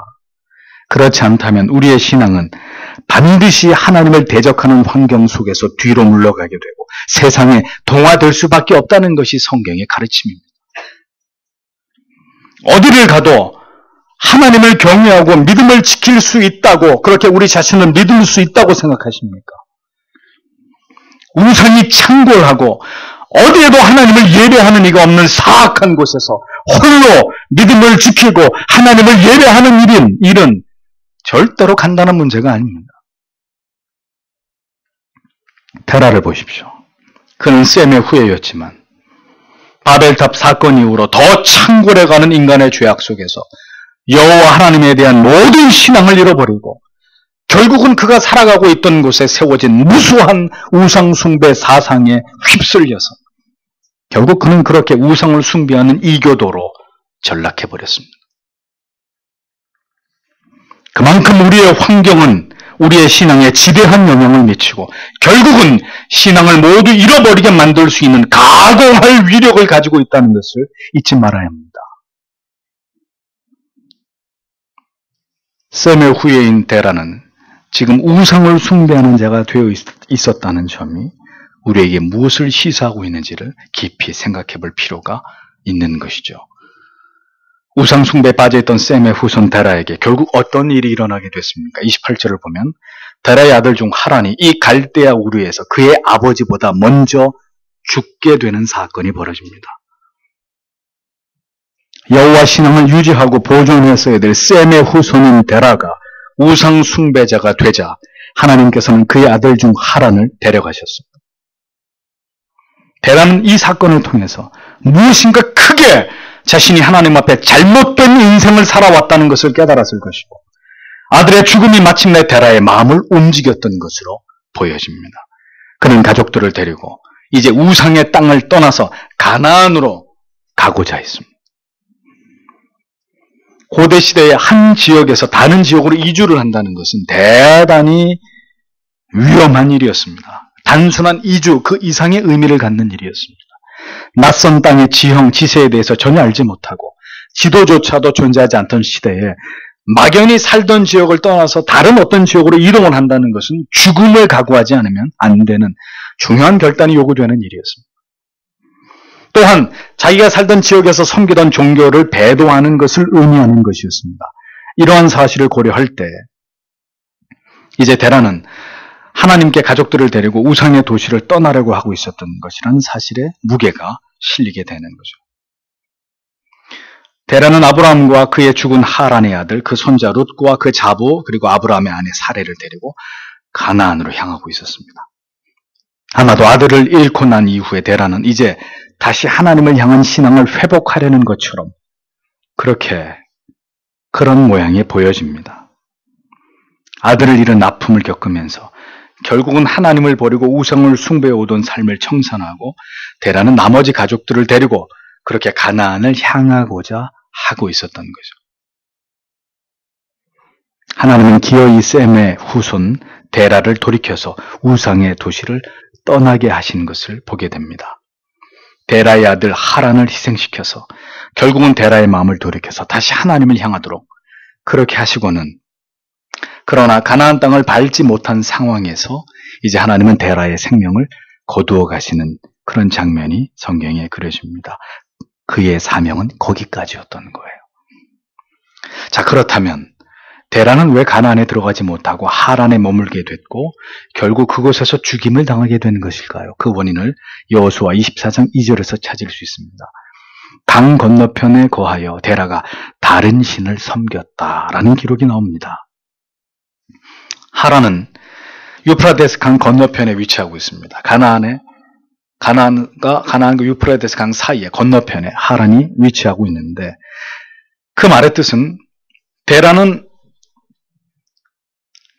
그렇지 않다면 우리의 신앙은 반드시 하나님을 대적하는 환경 속에서 뒤로 물러가게 되고 세상에 동화될 수밖에 없다는 것이 성경의 가르침입니다. 어디를 가도 하나님을 경외하고 믿음을 지킬 수 있다고 그렇게 우리 자신을 믿을 수 있다고 생각하십니까? 우상이 창궐하고 어디에도 하나님을 예배하는 이가 없는 사악한 곳에서 홀로 믿음을 지키고 하나님을 예배하는 일은 절대로 간단한 문제가 아닙니다. 데라를 보십시오. 그는 셈의 후예였지만 바벨탑 사건 이후로 더 창궐해가는 인간의 죄악 속에서 여호와 하나님에 대한 모든 신앙을 잃어버리고 결국은 그가 살아가고 있던 곳에 세워진 무수한 우상 숭배 사상에 휩쓸려서 결국 그는 그렇게 우상을 숭배하는 이교도로 전락해버렸습니다. 그만큼 우리의 환경은 우리의 신앙에 지대한 영향을 미치고 결국은 신앙을 모두 잃어버리게 만들 수 있는 가공할 위력을 가지고 있다는 것을 잊지 말아야 합니다. 셈의 후예인 데라는 지금 우상을 숭배하는 자가 되어 있었다는 점이 우리에게 무엇을 시사하고 있는지를 깊이 생각해 볼 필요가 있는 것이죠. 우상 숭배에 빠져있던 셈의 후손 데라에게 결국 어떤 일이 일어나게 됐습니까? 28절을 보면 데라의 아들 중 하란이 이 갈대아 우르에서 그의 아버지보다 먼저 죽게 되는 사건이 벌어집니다. 여호와 신앙을 유지하고 보존했어야 될 셈의 후손인 데라가 우상 숭배자가 되자 하나님께서는 그의 아들 중 하란을 데려가셨습니다. 데라는 이 사건을 통해서 무엇인가 크게 자신이 하나님 앞에 잘못된 인생을 살아왔다는 것을 깨달았을 것이고 아들의 죽음이 마침내 데라의 마음을 움직였던 것으로 보여집니다. 그는 가족들을 데리고 이제 우상의 땅을 떠나서 가나안으로 가고자 했습니다. 고대 시대의 한 지역에서 다른 지역으로 이주를 한다는 것은 대단히 위험한 일이었습니다. 단순한 이주 그 이상의 의미를 갖는 일이었습니다. 낯선 땅의 지형, 지세에 대해서 전혀 알지 못하고 지도조차도 존재하지 않던 시대에 막연히 살던 지역을 떠나서 다른 어떤 지역으로 이동을 한다는 것은 죽음을 각오하지 않으면 안 되는 중요한 결단이 요구되는 일이었습니다. 또한 자기가 살던 지역에서 섬기던 종교를 배도하는 것을 의미하는 것이었습니다. 이러한 사실을 고려할 때 이제 데라는 하나님께 가족들을 데리고 우상의 도시를 떠나려고 하고 있었던 것이라는 사실에 무게가 실리게 되는 거죠. 데라는 아브라함과 그의 죽은 하란의 아들, 그 손자 룻과 그 자부, 그리고 아브라함의 아내 사레를 데리고 가나안으로 향하고 있었습니다. 아마도 아들을 잃고 난 이후에 데라는 이제 다시 하나님을 향한 신앙을 회복하려는 것처럼 그런 모양이 보여집니다. 아들을 잃은 아픔을 겪으면서 결국은 하나님을 버리고 우상을 숭배해 오던 삶을 청산하고 데라는 나머지 가족들을 데리고 그렇게 가나안을 향하고자 하고 있었던 거죠. 하나님은 기어이 셈의 후손 데라를 돌이켜서 우상의 도시를 떠나게 하신 것을 보게 됩니다. 데라의 아들 하란을 희생시켜서 결국은 데라의 마음을 돌이켜서 다시 하나님을 향하도록 그렇게 하시고는, 그러나 가나안 땅을 밟지 못한 상황에서 이제 하나님은 데라의 생명을 거두어 가시는 그런 장면이 성경에 그려집니다. 그의 사명은 거기까지였던 거예요. 자, 그렇다면 데라는 왜 가나안에 들어가지 못하고 하란에 머물게 됐고 결국 그곳에서 죽임을 당하게 된 것일까요? 그 원인을 여호수아 24장 2절에서 찾을 수 있습니다. 강 건너편에 거하여 데라가 다른 신을 섬겼다라는 기록이 나옵니다. 하란은 유프라데스 강 건너편에 위치하고 있습니다. 가나안과 유프라데스 강 사이에 건너편에 하란이 위치하고 있는데, 그 말의 뜻은 데라는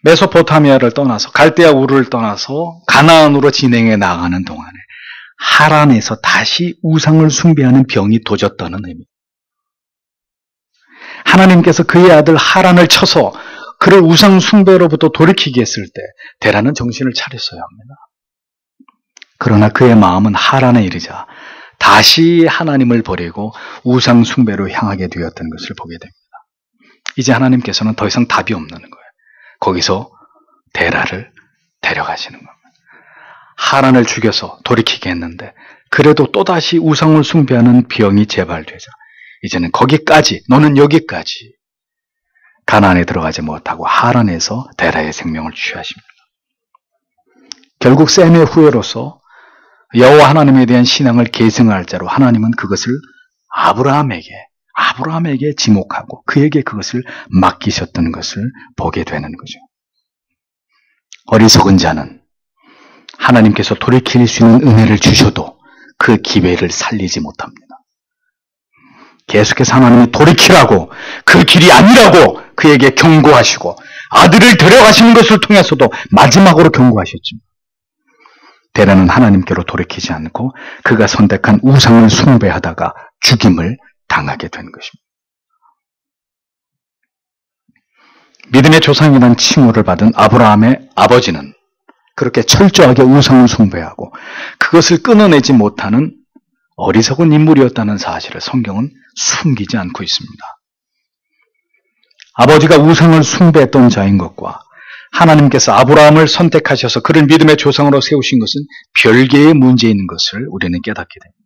메소포타미아를 떠나서 갈대아 우르를 떠나서 가나안으로 진행해 나가는 동안에 하란에서 다시 우상을 숭배하는 병이 도졌다는 의미. 하나님께서 그의 아들 하란을 쳐서 그를 우상 숭배로부터 돌이키게 했을 때 데라는 정신을 차렸어야 합니다. 그러나 그의 마음은 하란에 이르자 다시 하나님을 버리고 우상 숭배로 향하게 되었던 것을 보게 됩니다. 이제 하나님께서는 더 이상 답이 없는 거예요. 거기서 데라를 데려가시는 겁니다. 하란을 죽여서 돌이키게 했는데 그래도 또다시 우상을 숭배하는 병이 재발되자 이제는 거기까지, 너는 여기까지 가나안에 들어가지 못하고 하란에서 데라의 생명을 취하십니다. 결국 셈의 후예로서 여호와 하나님에 대한 신앙을 계승할 자로 하나님은 그것을 아브라함에게 지목하고 그에게 그것을 맡기셨던 것을 보게 되는 거죠. 어리석은 자는 하나님께서 돌이킬 수 있는 은혜를 주셔도 그 기회를 살리지 못합니다. 계속해서 하나님이 돌이키라고, 그 길이 아니라고 그에게 경고하시고 아들을 데려가시는 것을 통해서도 마지막으로 경고하셨죠. 데라는 하나님께로 돌이키지 않고 그가 선택한 우상을 숭배하다가 죽임을 당하게 된 것입니다. 믿음의 조상이라는 칭호를 받은 아브라함의 아버지는 그렇게 철저하게 우상을 숭배하고 그것을 끊어내지 못하는 어리석은 인물이었다는 사실을 성경은 숨기지 않고 있습니다. 아버지가 우상을 숭배했던 자인 것과 하나님께서 아브라함을 선택하셔서 그를 믿음의 조상으로 세우신 것은 별개의 문제인 것을 우리는 깨닫게 됩니다.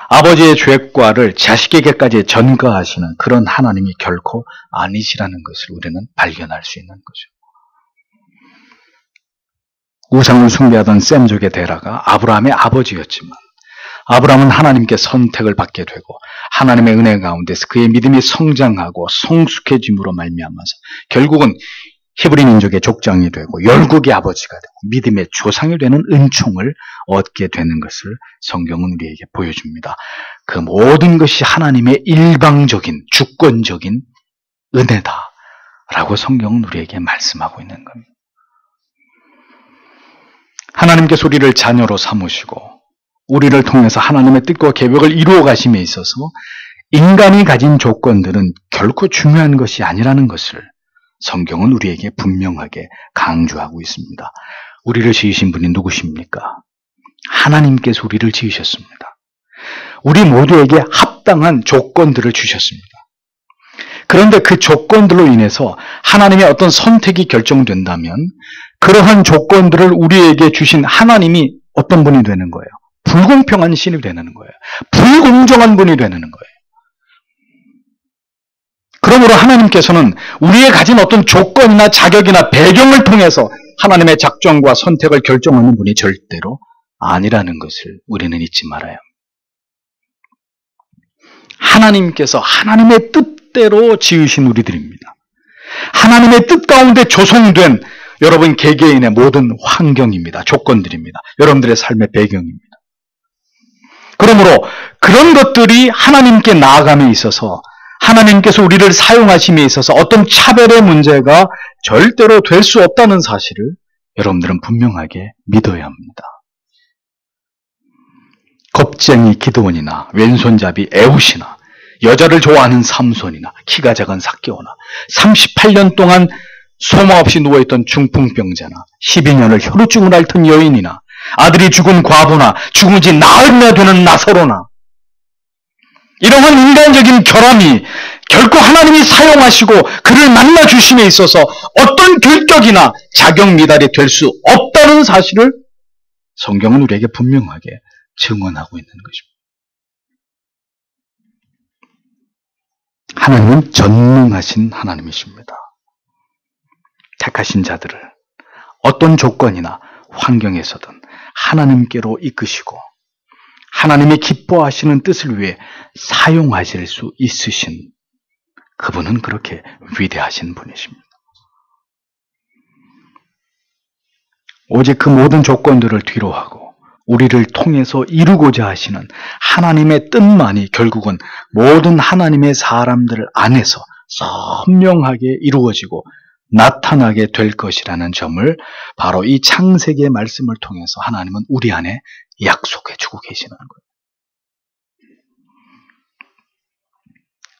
아버지의 죄과를 자식에게까지 전가하시는 그런 하나님이 결코 아니시라는 것을 우리는 발견할 수 있는 거죠. 우상을 숭배하던 셈족의 데라가 아브라함의 아버지였지만 아브라함은 하나님께 선택을 받게 되고 하나님의 은혜 가운데서 그의 믿음이 성장하고 성숙해짐으로 말미암아서 결국은 히브리 민족의 족장이 되고 열국의 아버지가 되고 믿음의 조상이 되는 은총을 얻게 되는 것을 성경은 우리에게 보여줍니다. 그 모든 것이 하나님의 일방적인 주권적인 은혜다라고 성경은 우리에게 말씀하고 있는 겁니다. 하나님께서 우리를 자녀로 삼으시고 우리를 통해서 하나님의 뜻과 계획을 이루어 가심에 있어서 인간이 가진 조건들은 결코 중요한 것이 아니라는 것을 성경은 우리에게 분명하게 강조하고 있습니다. 우리를 지으신 분이 누구십니까? 하나님께서 우리를 지으셨습니다. 우리 모두에게 합당한 조건들을 주셨습니다. 그런데 그 조건들로 인해서 하나님의 어떤 선택이 결정된다면 그러한 조건들을 우리에게 주신 하나님이 어떤 분이 되는 거예요? 불공평한 신이 되는 거예요. 불공정한 분이 되는 거예요. 그러므로 하나님께서는 우리의 가진 어떤 조건이나 자격이나 배경을 통해서 하나님의 작정과 선택을 결정하는 분이 절대로 아니라는 것을 우리는 잊지 말아야 합니다. 하나님께서 하나님의 뜻대로 지으신 우리들입니다. 하나님의 뜻 가운데 조성된 여러분 개개인의 모든 환경입니다. 조건들입니다. 여러분들의 삶의 배경입니다. 그러므로 그런 것들이 하나님께 나아감에 있어서 하나님께서 우리를 사용하심에 있어서 어떤 차별의 문제가 절대로 될 수 없다는 사실을 여러분들은 분명하게 믿어야 합니다. 겁쟁이 기드온이나 왼손잡이 에훗이나 여자를 좋아하는 삼손이나 키가 작은 삭개오나 38년 동안 소망 없이 누워있던 중풍병자나 12년을 혈우증을 앓던 여인이나 아들이 죽은 과부나 죽은 지 나흘이나 되는 나사로나 이러한 인간적인 결함이 결코 하나님이 사용하시고 그를 만나 주심에 있어서 어떤 결격이나 자격 미달이 될 수 없다는 사실을 성경은 우리에게 분명하게 증언하고 있는 것입니다. 하나님은 전능하신 하나님이십니다. 택하신 자들을 어떤 조건이나 환경에서든 하나님께로 이끄시고 하나님이 기뻐하시는 뜻을 위해 사용하실 수 있으신 그분은 그렇게 위대하신 분이십니다. 오직 그 모든 조건들을 뒤로하고 우리를 통해서 이루고자 하시는 하나님의 뜻만이 결국은 모든 하나님의 사람들 안에서 선명하게 이루어지고 나타나게 될 것이라는 점을 바로 이 창세기의 말씀을 통해서 하나님은 우리 안에 약속해 주고 계시는 거예요.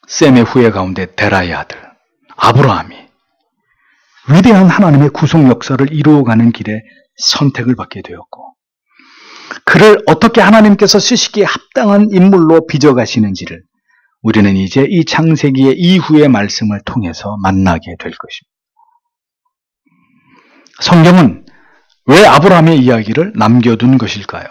셈의 후예 가운데 데라의 아들 아브라함이 위대한 하나님의 구속 역사를 이루어가는 길에 선택을 받게 되었고 그를 어떻게 하나님께서 쓰시기에 합당한 인물로 빚어가시는지를 우리는 이제 이 창세기의 이후의 말씀을 통해서 만나게 될 것입니다. 성경은 왜 아브라함의 이야기를 남겨둔 것일까요?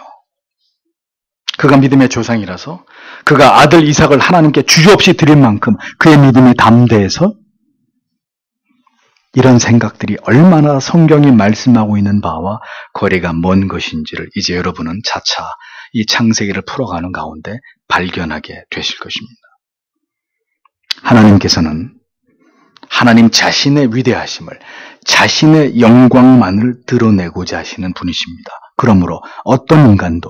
그가 믿음의 조상이라서 그가 아들 이삭을 하나님께 주저없이 드린 만큼 그의 믿음이 담대해서 이런 생각들이 얼마나 성경이 말씀하고 있는 바와 거리가 먼 것인지를 이제 여러분은 차차 이 창세기를 풀어가는 가운데 발견하게 되실 것입니다. 하나님께서는 하나님 자신의 위대하심을 자신의 영광만을 드러내고자 하시는 분이십니다. 그러므로 어떤 인간도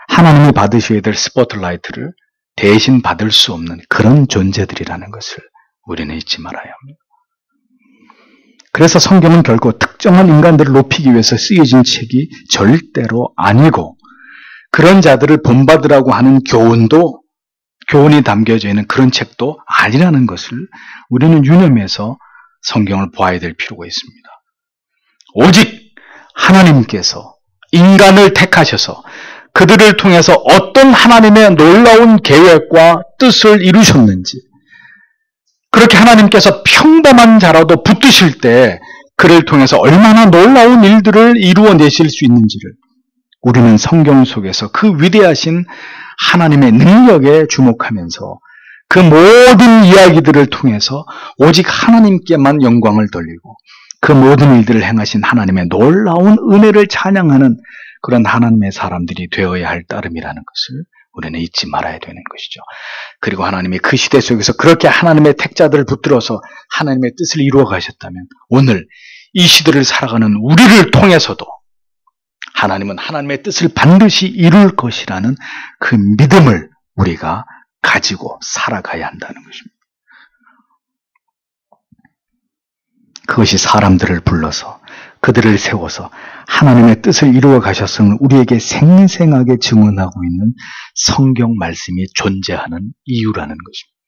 하나님이 받으셔야 될 스포트라이트를 대신 받을 수 없는 그런 존재들이라는 것을 우리는 잊지 말아야 합니다. 그래서 성경은 결코 특정한 인간들을 높이기 위해서 쓰여진 책이 절대로 아니고 그런 자들을 본받으라고 하는 교훈이 담겨져 있는 그런 책도 아니라는 것을 우리는 유념해서 성경을 보아야 될 필요가 있습니다. 오직 하나님께서 인간을 택하셔서 그들을 통해서 어떤 하나님의 놀라운 계획과 뜻을 이루셨는지 그렇게 하나님께서 평범한 자라도 붙드실 때 그를 통해서 얼마나 놀라운 일들을 이루어내실 수 있는지를 우리는 성경 속에서 그 위대하신 하나님의 능력에 주목하면서 그 모든 이야기들을 통해서 오직 하나님께만 영광을 돌리고 그 모든 일들을 행하신 하나님의 놀라운 은혜를 찬양하는 그런 하나님의 사람들이 되어야 할 따름이라는 것을 우리는 잊지 말아야 되는 것이죠. 그리고 하나님이 그 시대 속에서 그렇게 하나님의 택자들을 붙들어서 하나님의 뜻을 이루어 가셨다면 오늘 이 시대를 살아가는 우리를 통해서도 하나님은 하나님의 뜻을 반드시 이룰 것이라는 그 믿음을 우리가 가지고 살아가야 한다는 것입니다. 그것이 사람들을 불러서 그들을 세워서 하나님의 뜻을 이루어 가셨음을 우리에게 생생하게 증언하고 있는 성경 말씀이 존재하는 이유라는 것입니다.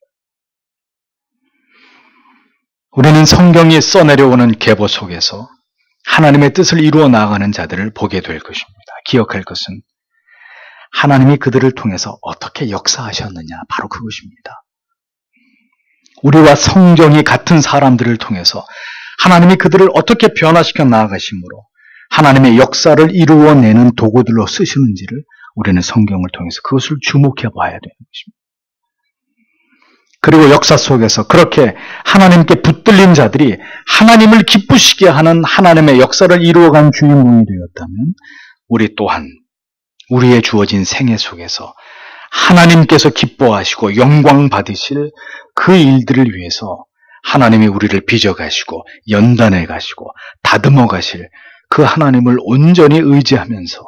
우리는 성경이 써내려오는 계보 속에서 하나님의 뜻을 이루어 나아가는 자들을 보게 될 것입니다. 기억할 것은 하나님이 그들을 통해서 어떻게 역사하셨느냐, 바로 그것입니다. 우리와 성경이 같은 사람들을 통해서 하나님이 그들을 어떻게 변화시켜 나아가심으로 하나님의 역사를 이루어내는 도구들로 쓰시는지를 우리는 성경을 통해서 그것을 주목해 봐야 되는 것입니다. 그리고 역사 속에서 그렇게 하나님께 붙들린 자들이 하나님을 기쁘시게 하는 하나님의 역사를 이루어간 주인공이 되었다면 우리 또한 우리의 주어진 생애 속에서 하나님께서 기뻐하시고 영광 받으실 그 일들을 위해서 하나님이 우리를 빚어가시고 연단해 가시고 다듬어 가실 그 하나님을 온전히 의지하면서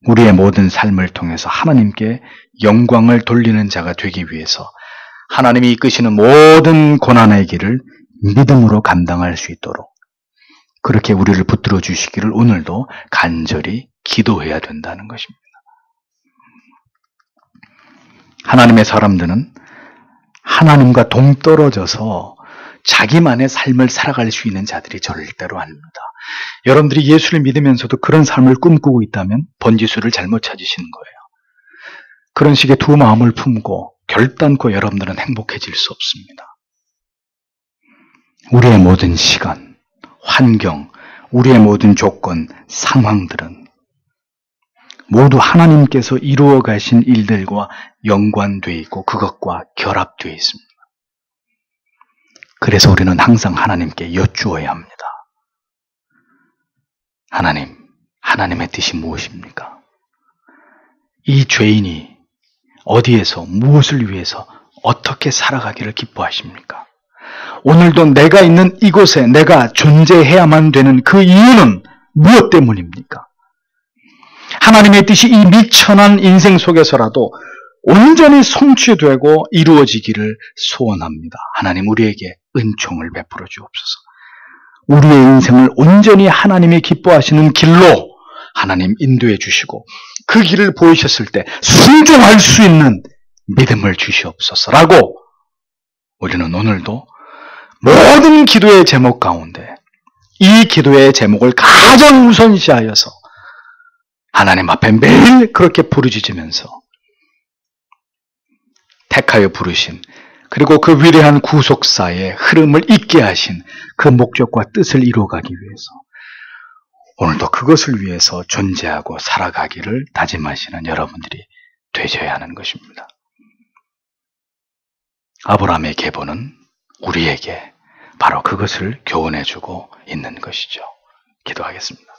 우리의 모든 삶을 통해서 하나님께 영광을 돌리는 자가 되기 위해서 하나님이 이끄시는 모든 고난의 길을 믿음으로 감당할 수 있도록 그렇게 우리를 붙들어 주시기를 오늘도 간절히 기도해야 된다는 것입니다. 하나님의 사람들은 하나님과 동떨어져서 자기만의 삶을 살아갈 수 있는 자들이 절대로 아닙니다. 여러분들이 예수를 믿으면서도 그런 삶을 꿈꾸고 있다면 번지수를 잘못 찾으시는 거예요. 그런 식의 두 마음을 품고 결단코 여러분들은 행복해질 수 없습니다. 우리의 모든 시간, 환경, 우리의 모든 조건, 상황들은 모두 하나님께서 이루어 가신 일들과 연관되어 있고 그것과 결합되어 있습니다. 그래서 우리는 항상 하나님께 여쭈어야 합니다. 하나님, 하나님의 뜻이 무엇입니까? 이 죄인이 어디에서 무엇을 위해서 어떻게 살아가기를 기뻐하십니까? 오늘도 내가 있는 이곳에 내가 존재해야만 되는 그 이유는 무엇 때문입니까? 하나님의 뜻이 이 미천한 인생 속에서라도 온전히 성취되고 이루어지기를 소원합니다. 하나님 우리에게 은총을 베풀어 주옵소서. 우리의 인생을 온전히 하나님이 기뻐하시는 길로 하나님 인도해 주시고 그 길을 보이셨을 때 순종할 수 있는 믿음을 주시옵소서라고 우리는 오늘도 모든 기도의 제목 가운데 이 기도의 제목을 가장 우선시하여서 하나님 앞에 매일 그렇게 부르짖으면서 택하여 부르신 그리고 그 위대한 구속사의 흐름을 있게 하신 그 목적과 뜻을 이루어가기 위해서 오늘도 그것을 위해서 존재하고 살아가기를 다짐하시는 여러분들이 되셔야 하는 것입니다. 아브라함의 계보는 우리에게 바로 그것을 교훈해주고 있는 것이죠. 기도하겠습니다.